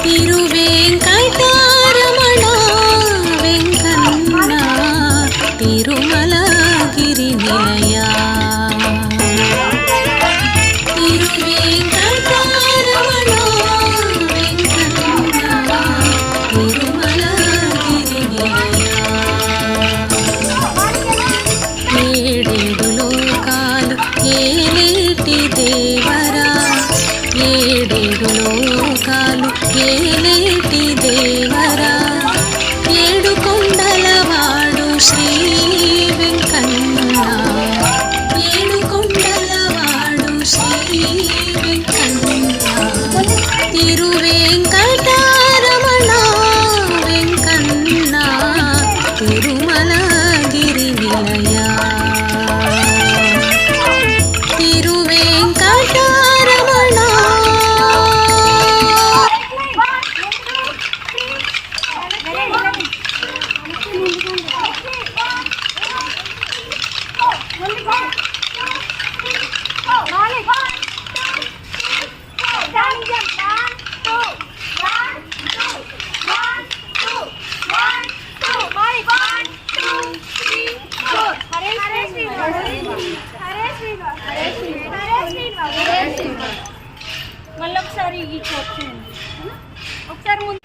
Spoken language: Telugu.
తిరువేంకటరమణ వెంకన్న తిరుమలగిరి నిలయ తిరువేంకటరమణ వెంకన్న తిరుమలగిరి నిలయ ఏడేడు లోకాలు ఏలేటి దేవరా ఏడేడు లోకాలు ఏలేటి దేవరా ఏడు కొండలవాడు శ్రీ వెంకన్న ఏడు కొండలవాడు శ్రీ వెంకన్న తిరువేంకటరమణ వెంకన్న తిరుమలగిరి నిలయ తిరువేంకటరమణ మళ్ళీ ఒకసారి ఒకసారి ముందు